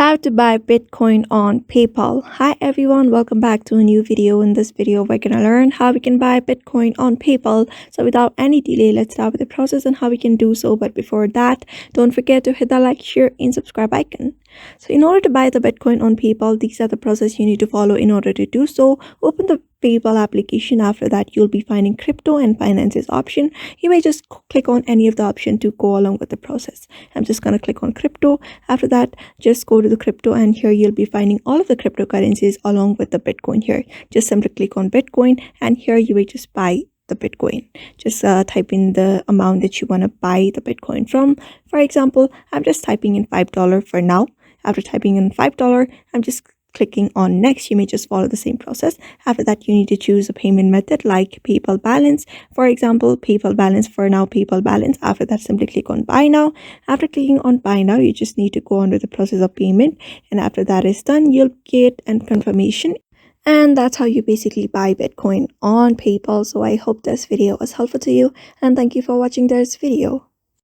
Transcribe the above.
How to buy Bitcoin on PayPal. Hi everyone, welcome back to a new video. In this video, we're gonna learn how we can buy Bitcoin on PayPal. So without any delay, let's start with the process and how we can do so. But before that, don't forget to hit the like, share, and subscribe icon. So in order to buy the Bitcoin on PayPal, these are the process you need to follow in order to do so. Open the PayPal application. After that, you'll be finding crypto and finances option. You may just click on any of the option to go along with the process. I'm just gonna click on crypto. After that, just go to the crypto, and here you'll be finding all of the cryptocurrencies along with the Bitcoin here. Just simply click on Bitcoin, and here you will just buy the Bitcoin. Just type in the amount that you want to buy the Bitcoin from. For example, I'm just typing in $5 for now. After typing in $5, I'm just clicking on next. You may just follow the same process. After that, you need to choose a payment method like PayPal balance. For example, PayPal balance for now, PayPal balance. After that, simply click on buy now. After clicking on buy now, you just need to go under the process of payment, and after that is done, you'll get a confirmation. And that's how you basically buy Bitcoin on PayPal. So I hope this video was helpful to you, and thank you for watching this video.